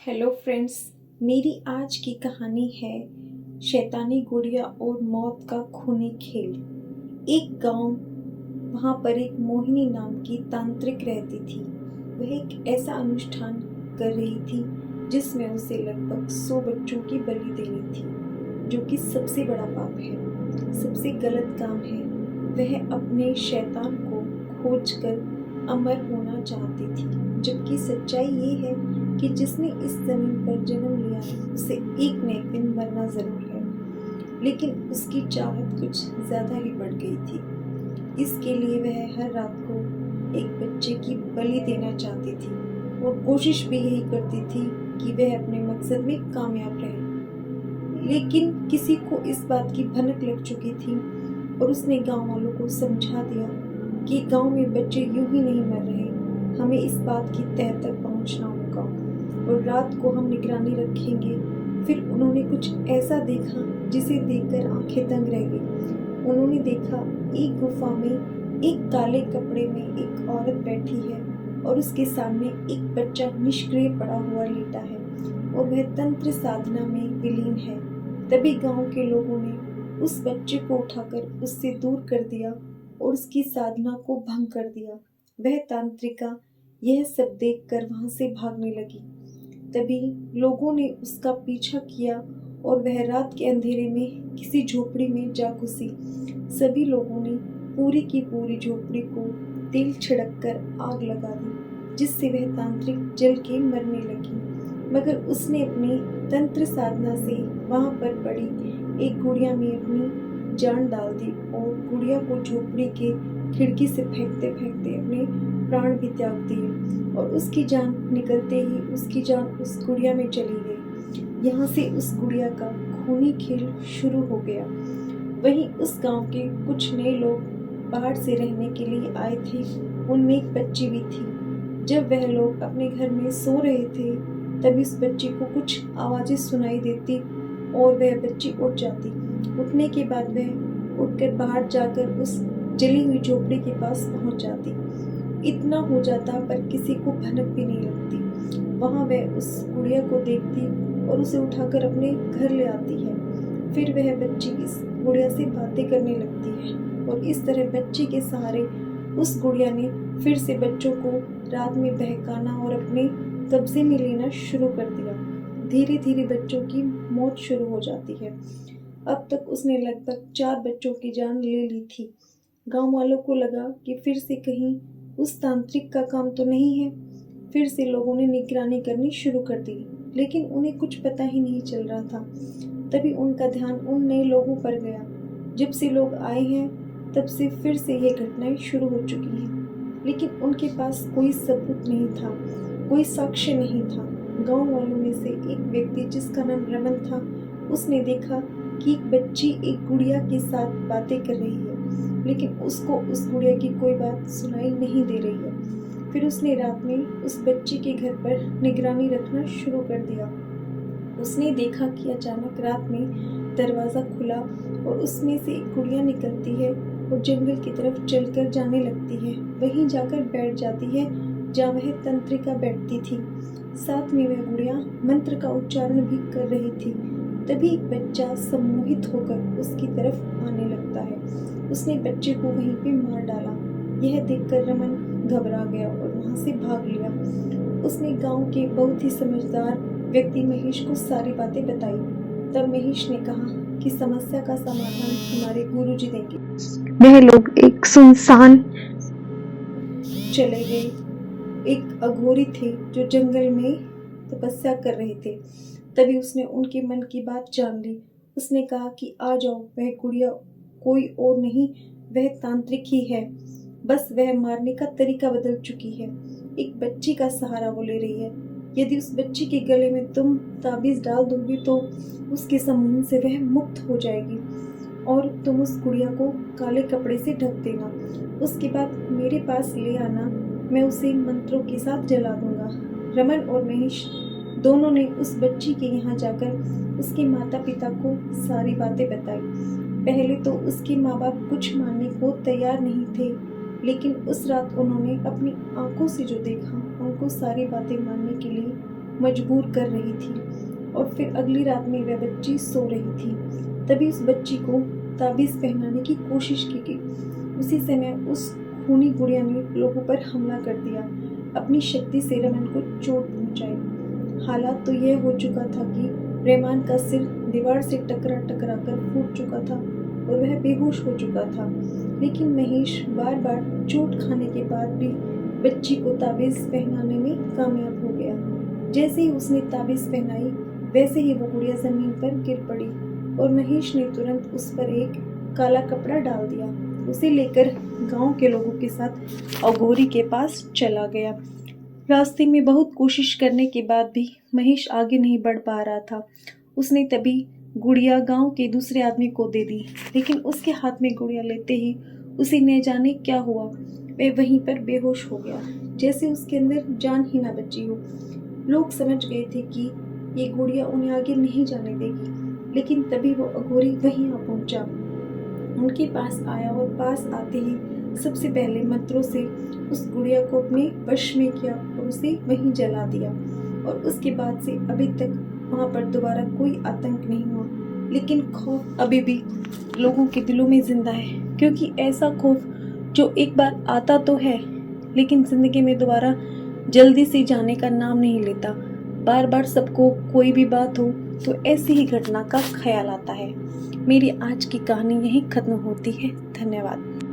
Hello friends. मेरी आज की कहानी है शैतानी गुड़िया और मौत का खूनी खेल। एक गांव, वहां पर एक मोहिनी नाम की तांत्रिक रहती थी। वह एक ऐसा अनुष्ठान कर रही थी जिसमें उसे लगभग 100 बच्चों की बलि देनी थी, जो कि सबसे बड़ा पाप है, सबसे गलत काम है। वह अपने शैतान को खोजकर अमर होना चाहती थी, जबकि सच्चाई ये है कि जिसने इस जमीन पर जन्म लिया है उसे एक न एक दिन मरना जरूर है। लेकिन उसकी चाहत कुछ ज्यादा ही बढ़ गई थी। इसके लिए वह हर रात को एक बच्चे की बलि देना चाहती थी और कोशिश भी यही करती थी कि वह अपने मकसद में कामयाब रहे। लेकिन किसी को इस बात की भनक लग चुकी थी और उसने गांव वालों को समझा दिया कि गांव में बच्चे यूं ही नहीं मर रहे, हमें इस बात की तह तक पहुंचना होगा और रात को हम निगरानी रखेंगे। फिर उन्होंने कुछ ऐसा देखा जिसे देखकर आंखें दंग रह गई। उन्होंने देखा एक गुफा में एक काले कपड़े में एक औरत बैठी है और उसके सामने एक बच्चा निष्क्रिय पड़ा हुआ लेटा है और वह तंत्र साधना में विलीन है। तभी गांव के लोगों ने उस बच्चे को उठाकर उससे दूर कर दिया और उसकी साधना को भंग कर दिया। वह तांत्रिका यह सब देखकर वहां से भागने लगी। तभी लोगों ने उसका पीछा किया और वह रात के अंधेरे में किसी झोपड़ी में जा घुसी। सभी लोगों ने पूरी की पूरी झोपड़ी को तेल छिड़ककर आग लगा दी, जिससे वह तांत्रिक जल के मरने लगी। मगर उसने अपनी तंत्र साधना से वहां पर पड़ी एक गुड़िया में अपनी जान डाल दी और गुड़िया को झोपड़ी के खिड़की से फेंकते फेंकते अपने प्राण भी त्याग दिए और उसकी जान निकलते ही उसकी जान उस गुड़िया में चली गई। यहाँ से उस गुड़िया का खूनी खेल शुरू हो गया। वहीं उस गांव के कुछ नए लोग बाहर से रहने के लिए आए थे। उनमें एक बच्ची भी थी। जब वह लोग अपने घर में सो रहे थे तभी उस बच्ची को कुछ आवाजें सुनाई देती और वह बच्ची उठ जाती। उठने के बाद वह उठकर बाहर जाकर उस जली हुई झोपड़ी के पास पहुंच जाती। इतना हो जाता पर किसी को भनक भी नहीं लगती। वहां वह उस गुड़िया को देखती और उसे उठाकर अपने घर ले आती है। फिर वह बच्ची इस गुड़िया से बातें करने लगती है और इस तरह बच्ची के सहारे उस गुड़िया ने फिर से बच्चों को रात में बहकाना और अपने कब्जे में लेना शुरू कर दिया। धीरे धीरे बच्चों की मौत शुरू हो जाती है। अब तक उसने लगभग 4 बच्चों की जान ले ली थी। गांव वालों को लगा कि फिर से कहीं उस तांत्रिक का काम तो नहीं है। फिर से लोगों ने निगरानी करनी शुरू कर दी, लेकिन उन्हें कुछ पता ही नहीं चल रहा था। तभी उनका ध्यान उन नए लोगों पर गया। जब से लोग आए हैं तब से फिर से ये घटनाएं शुरू हो चुकी हैं, लेकिन उनके पास कोई सबूत नहीं था, कोई साक्ष्य नहीं था। गांव वालों में से एक व्यक्ति जिसका नाम रमन था, उसने देखा कि एक बच्ची एक गुड़िया के साथ बातें कर रही है, लेकिन उसको उस गुड़िया की कोई बात सुनाई नहीं दे रही है। फिर उसने रात में उस बच्ची के घर पर निगरानी रखना शुरू कर दिया। उसने देखा कि अचानक रात में दरवाजा खुला और उसमें से एक गुड़िया निकलती है और जंगल की तरफ चलकर जाने लगती है। वहीं जाकर बैठ जाती है जहाँ वह तंत्रिका बैठती थी। साथ में वह गुड़िया मंत्र का उच्चारण भी कर रही थी। तभी एक बच्चा सम्मोहित होकर उसकी तरफ आने लगता है। उसने बच्चे को वहीं पे मार डाला। यह देखकर रमन घबरा गया और वहां से भाग लिया। उसने गांव के बहुत ही समझदार व्यक्ति महेश को सारी बातें बताई। तब महेश ने कहा कि समस्या का समाधान हमारे गुरुजी देंगे। वह लोग एक सुनसान चले गए। एक अघोरी थे जो जंगल में तपस्या कर रहे थे। तभी उसने उनके मन की बात जान ली। उसने कहा कि आ जाओ, वह गुड़िया कोई और नहीं, वह तांत्रिक ही है। बस वह मारने का तरीका बदल चुकी है। एक बच्ची का सहारा वो ले रही है। यदि उस बच्ची के गले में तुम ताबीज डाल दोगी तो उसके समूह से वह मुक्त हो जाएगी और तुम उस गुड़िया को काले कपड़े से ढक देना। उसके बाद मेरे पास ले आना, मैं उसे मंत्रों के साथ जला दूंगा। रमन और महेश दोनों ने उस बच्ची के यहाँ जाकर उसके माता पिता को सारी बातें बताई। पहले तो उसके माँ बाप कुछ मानने को तैयार नहीं थे, लेकिन उस रात उन्होंने अपनी आंखों से जो देखा उनको सारी बातें मानने के लिए मजबूर कर रही थी। और फिर अगली रात में वह बच्ची सो रही थी, तभी उस बच्ची को ताबीज़ पहनाने की कोशिश की गई। उसी समय उस खूनी गुड़िया ने लोगों पर हमला कर दिया, अपनी शक्ति से रमन को चोट पहुंचाई। हालात तो यह हो चुका था कि रहमान का सिर दीवार से टकरा टकरा कर फूट चुका था और वह बेहोश हो चुका था। लेकिन महेश बार बार चोट खाने के बाद भी बच्ची को ताबीज़ पहनाने में कामयाब हो गया। जैसे ही उसने ताबीज़ पहनाई, वैसे ही वो गुड़िया जमीन पर गिर पड़ी और महेश ने तुरंत उस पर एक काला कपड़ा डाल दिया। उसे लेकर गांव के लोगों के साथ अघोरी के पास चला गया। रास्ते में बहुत कोशिश करने के बाद भी महेश आगे नहीं बढ़ पा रहा था। उसने तभी गुड़िया गांव के दूसरे आदमी को दे दी, लेकिन उसके हाथ में गुड़िया लेते ही उसे न जाने क्या हुआ, वह वहीं पर बेहोश हो गया, जैसे उसके अंदर जान ही ना बची हो। लोग समझ गए थे कि ये गुड़िया उन्हें आगे नहीं जाने देगी, लेकिन तभी वो अघोरी वहीं आ पहुंचा, उनके पास आया और पास आते ही सबसे पहले मंत्रों से उस गुड़िया को अपने वश में किया और उसे वहीं जला दिया। और उसके बाद से अभी तक वहाँ पर दोबारा कोई आतंक नहीं हुआ, लेकिन खौफ अभी भी लोगों के दिलों में जिंदा है, क्योंकि ऐसा खौफ जो एक बार आता तो है, लेकिन जिंदगी में दोबारा जल्दी से जाने का नाम नहीं लेता। बार बार सबको कोई भी बात हो तो ऐसी ही घटना का ख्याल आता है। मेरी आज की कहानी यहीं खत्म होती है। धन्यवाद।